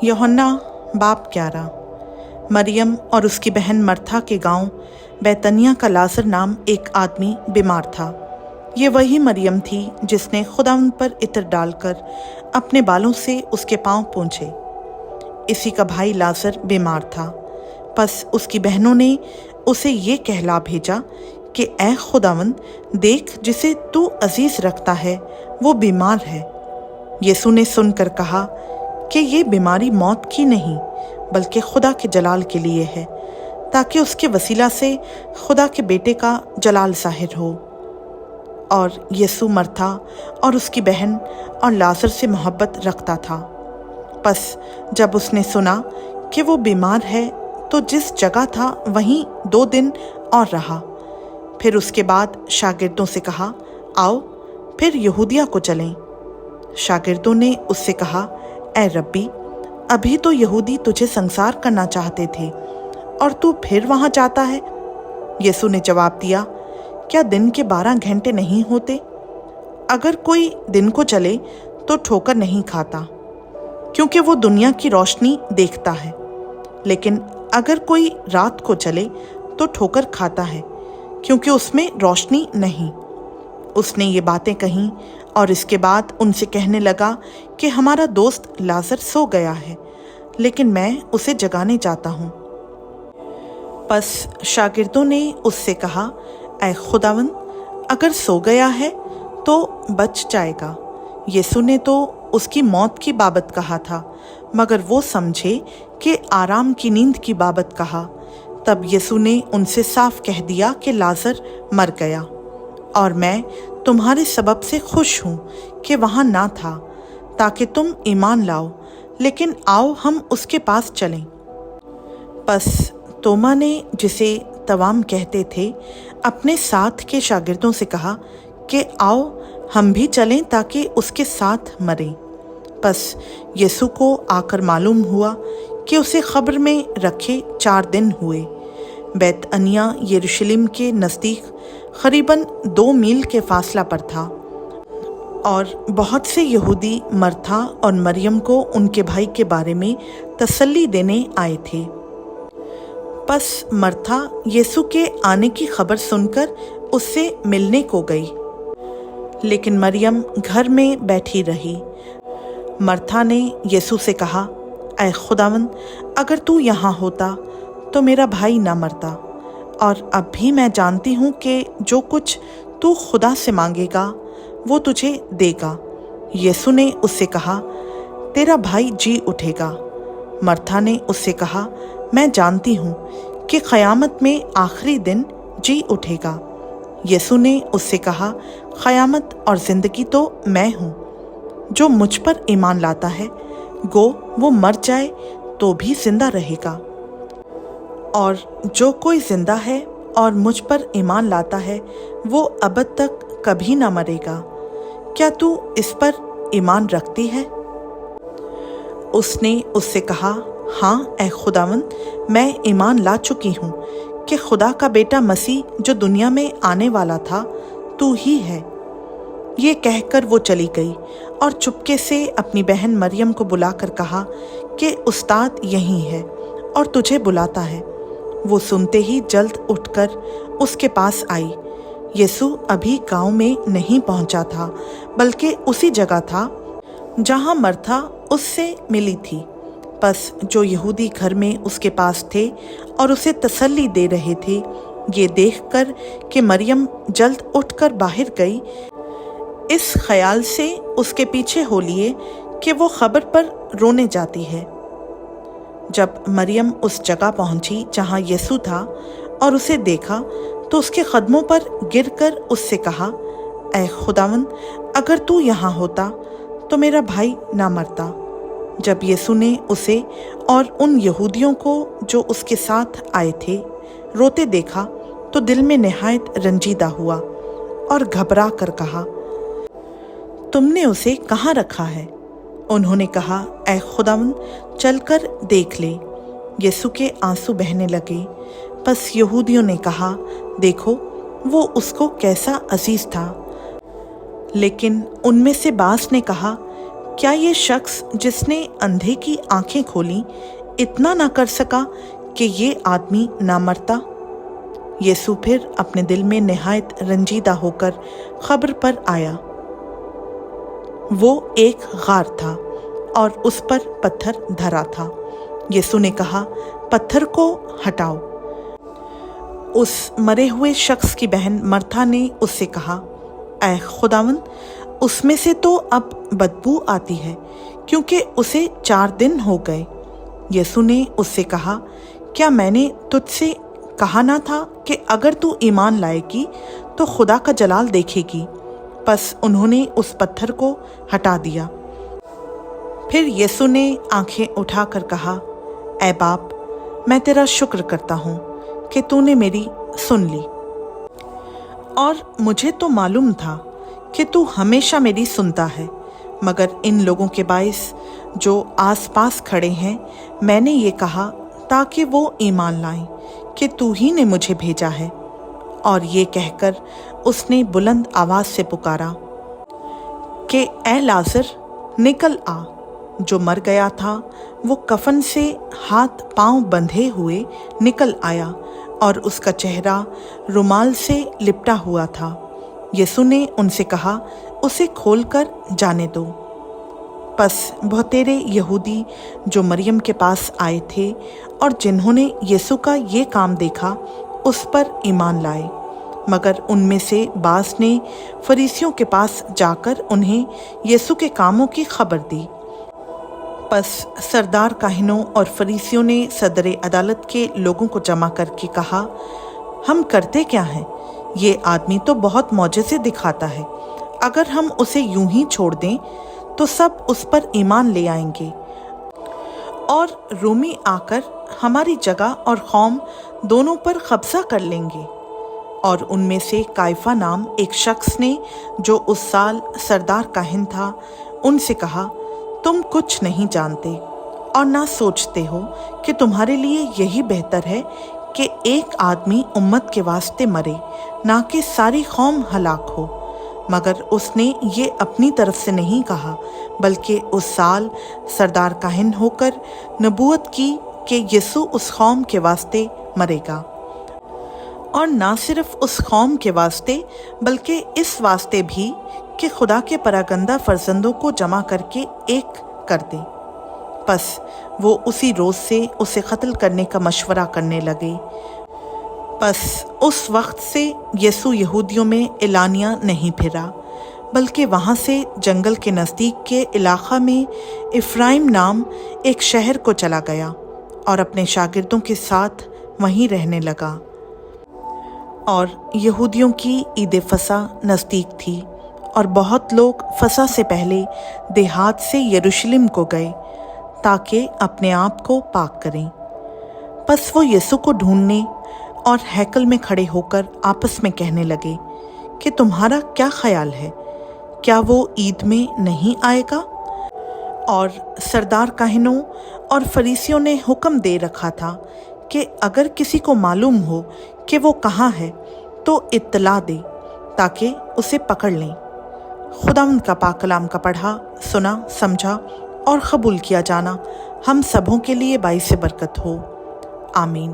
यूहन्ना बाब 11। मरियम और उसकी बहन मर्था के गांव बैतनिया का लाजर नाम एक आदमी बीमार था। ये वही मरियम थी जिसने खुदावंद पर इत्र डालकर अपने बालों से उसके पांव पोंछे। इसी का भाई लाजर बीमार था। बस उसकी बहनों ने उसे ये कहला भेजा कि ऐ खुदावंद, देख, जिसे तू अजीज रखता है वो बीमार है। यीशु ने सुनकर कहा कि ये बीमारी मौत की नहीं बल्कि खुदा के जलाल के लिए है, ताकि उसके वसीला से खुदा के बेटे का जलाल ज़ाहिर हो। और यीशु मर्था और उसकी बहन और लाजर से मोहब्बत रखता था। बस जब उसने सुना कि वो बीमार है तो जिस जगह था वहीं 2 दिन और रहा। फिर उसके बाद शागिर्दों से कहा, आओ फिर यहूदिया को चलें। शागिर्दों ने उससे कहा, ऐ रब्बी, अभी तो यहूदी तुझे संसार करना चाहते थे और तू फिर वहां जाता है। यीशु ने जवाब दिया, क्या दिन के 12 घंटे नहीं होते? अगर कोई दिन को चले तो ठोकर नहीं खाता, क्योंकि वो दुनिया की रोशनी देखता है। लेकिन अगर कोई रात को चले तो ठोकर खाता है, क्योंकि उसमें रोशनी नहीं। उसने ये बातें कहीं और इसके बाद उनसे कहने लगा कि हमारा दोस्त लाजर सो गया है, लेकिन मैं उसे जगाने जाता हूँ। बस शागिर्दों ने उससे कहा, ऐ खुदावंद, अगर सो गया है तो बच जाएगा। यीशु ने तो उसकी मौत की बाबत कहा था, मगर वो समझे कि आराम की नींद की बाबत कहा। तब यीशु ने उनसे साफ कह दिया कि लाजर मर गया, और मैं तुम्हारे सबब से खुश हूँ कि वहाँ ना था, ताकि तुम ईमान लाओ। लेकिन आओ हम उसके पास चलें। बस तोमा ने, जिसे तवाम कहते थे, अपने साथ के शागिर्दों से कहा कि आओ हम भी चलें ताकि उसके साथ मरें। बस यीशु को आकर मालूम हुआ कि उसे कब्र में रखे 4 दिन हुए। बैतनिया यरूशलेम के नज़दीक करीबन 2 मील के फासला पर था, और बहुत से यहूदी मर्था और मरियम को उनके भाई के बारे में तसल्ली देने आए थे। बस मर्था यीशु के आने की खबर सुनकर उससे मिलने को गई, लेकिन मरियम घर में बैठी रही। मर्था ने यीशु से कहा, ऐ खुदावंद, अगर तू यहाँ होता तो मेरा भाई ना मरता। और अब भी मैं जानती हूँ कि जो कुछ तू खुदा से मांगेगा वो तुझे देगा। यीशु ने उससे कहा, तेरा भाई जी उठेगा। मर्था ने उससे कहा, मैं जानती हूँ कि क़यामत में आखिरी दिन जी उठेगा। यीशु ने उससे कहा, क़यामत और ज़िंदगी तो मैं हूँ। जो मुझ पर ईमान लाता है, गो वो मर जाए तो भी जिंदा रहेगा, और जो कोई जिंदा है और मुझ पर ईमान लाता है वो अबद तक कभी ना मरेगा। क्या तू इस पर ईमान रखती है? उसने उससे कहा, हाँ ऐ खुदावंद, मैं ईमान ला चुकी हूँ कि खुदा का बेटा मसीह जो दुनिया में आने वाला था तू ही है। ये कहकर वो चली गई और चुपके से अपनी बहन मरियम को बुलाकर कहा कि उस्ताद यहीं है और तुझे बुलाता है। वो सुनते ही जल्द उठकर उसके पास आई। यीशु अभी गांव में नहीं पहुंचा था, बल्कि उसी जगह था जहां मर्था उससे मिली थी। बस जो यहूदी घर में उसके पास थे और उसे तसल्ली दे रहे थे, ये देखकर कि मरियम जल्द उठकर बाहर गई, इस ख्याल से उसके पीछे हो लिए कि वो खबर पर रोने जाती है। जब मरियम उस जगह पहुंची जहां यीशु था और उसे देखा तो उसके कदमों पर गिरकर उससे कहा, ऐ खुदावंद, अगर तू यहाँ होता तो मेरा भाई ना मरता। जब यीशु ने उसे और उन यहूदियों को जो उसके साथ आए थे रोते देखा तो दिल में निहायत रंजीदा हुआ और घबरा कर कहा, तुमने उसे कहाँ रखा है? उन्होंने कहा, ऐ खुदावंद, चलकर देख ले। यीशु के आंसू बहने लगे। बस यहूदियों ने कहा, देखो वो उसको कैसा अजीज था। लेकिन उनमें से बास ने कहा, क्या ये शख्स जिसने अंधे की आंखें खोली इतना ना कर सका कि ये आदमी ना मरता? यीशु फिर अपने दिल में निहायत रंजीदा होकर खबर पर आया। वो एक गार था और उस पर पत्थर धरा था। यीशु ने कहा, पत्थर को हटाओ। उस मरे हुए शख्स की बहन मर्था ने उससे कहा, ऐ खुदावंद, उसमें से तो अब बदबू आती है, क्योंकि उसे 4 दिन हो गए। यीशु ने उससे कहा, क्या मैंने तुझसे कहा ना था कि अगर तू ईमान लाएगी तो खुदा का जलाल देखेगी? बस उन्होंने उस पत्थर को हटा दिया। फिर यीशु ने आंखें उठाकर कहा, ऐ बाप, मैं तेरा शुक्र करता हूँ कि तूने मेरी सुन ली। और मुझे तो मालूम था कि तू हमेशा मेरी सुनता है, मगर इन लोगों के बाइस जो आसपास खड़े हैं मैंने ये कहा ताकि वो ईमान लाएं कि तू ही ने मुझे भेजा है। और ये कहकर उसने बुलंद आवाज से पुकारा कि ऐ लाजर, निकल आ। जो मर गया था वो कफन से हाथ पांव बंधे हुए निकल आया और उसका चेहरा रुमाल से लिपटा हुआ था। यीशु ने उनसे कहा, उसे खोलकर जाने दो। बस बहुतेरे यहूदी जो मरियम के पास आए थे और जिन्होंने यीशु का ये काम देखा उस पर ईमान लाए, मगर उनमें से बास ने फरीसियों के पास जाकर उन्हें यीशु के कामों की खबर दी। बस सरदार काहिनों और फरीसियों ने सदरे अदालत के लोगों को जमा करके कहा, हम करते क्या हैं? ये आदमी तो बहुत मौजज़े दिखाता है। अगर हम उसे यूं ही छोड़ दें तो सब उस पर ईमान ले आएंगे और रोमी आकर हमारी जगह और कौम दोनों पर कब्जा कर लेंगे। और उनमें से काइफा नाम एक शख्स ने, जो उस साल सरदार काहिन था, उनसे कहा, तुम कुछ नहीं जानते और ना सोचते हो कि तुम्हारे लिए यही बेहतर है कि एक आदमी उम्मत के वास्ते मरे, ना कि सारी कौम हलाक हो। मगर उसने ये अपनी तरफ से नहीं कहा, बल्कि उस साल सरदार काहिन होकर नबूवत की कि यीशु उस कौम के वास्ते मरेगा। और ना सिर्फ उस कौम के वास्ते बल्कि इस वास्ते भी कि खुदा के परागंदा फर्जंदों को जमा करके एक कर दे। बस वो उसी रोज़ से उसे कत्ल करने का मशवरा करने लगे। बस उस वक्त से यीशु यहूदियों में एलानिया नहीं फिरा, बल्कि वहाँ से जंगल के नज़दीक के इलाक़ा में इफ्राइम नाम एक शहर को चला गया और अपने शागिर्दों के साथ वहीं रहने लगा। और यहूदियों की ईद फसा नज़दीक थी और बहुत लोग फसा से पहले देहात से यरूशलेम को गए ताकि अपने आप को पाक करें। बस वो यीशु को ढूंढने और हैकल में खड़े होकर आपस में कहने लगे कि तुम्हारा क्या ख्याल है, क्या वो ईद में नहीं आएगा? और सरदार काहिनों और फरीसियों ने हुक्म दे रखा था कि अगर किसी को मालूम हो कि वो कहाँ है तो इत्तला दे ताकि उसे पकड़ लें। खुदावंद का पाक कलाम का पढ़ा, सुना, समझा और कबूल किया जाना हम सबों के लिए बाइस बरकत हो। आमीन।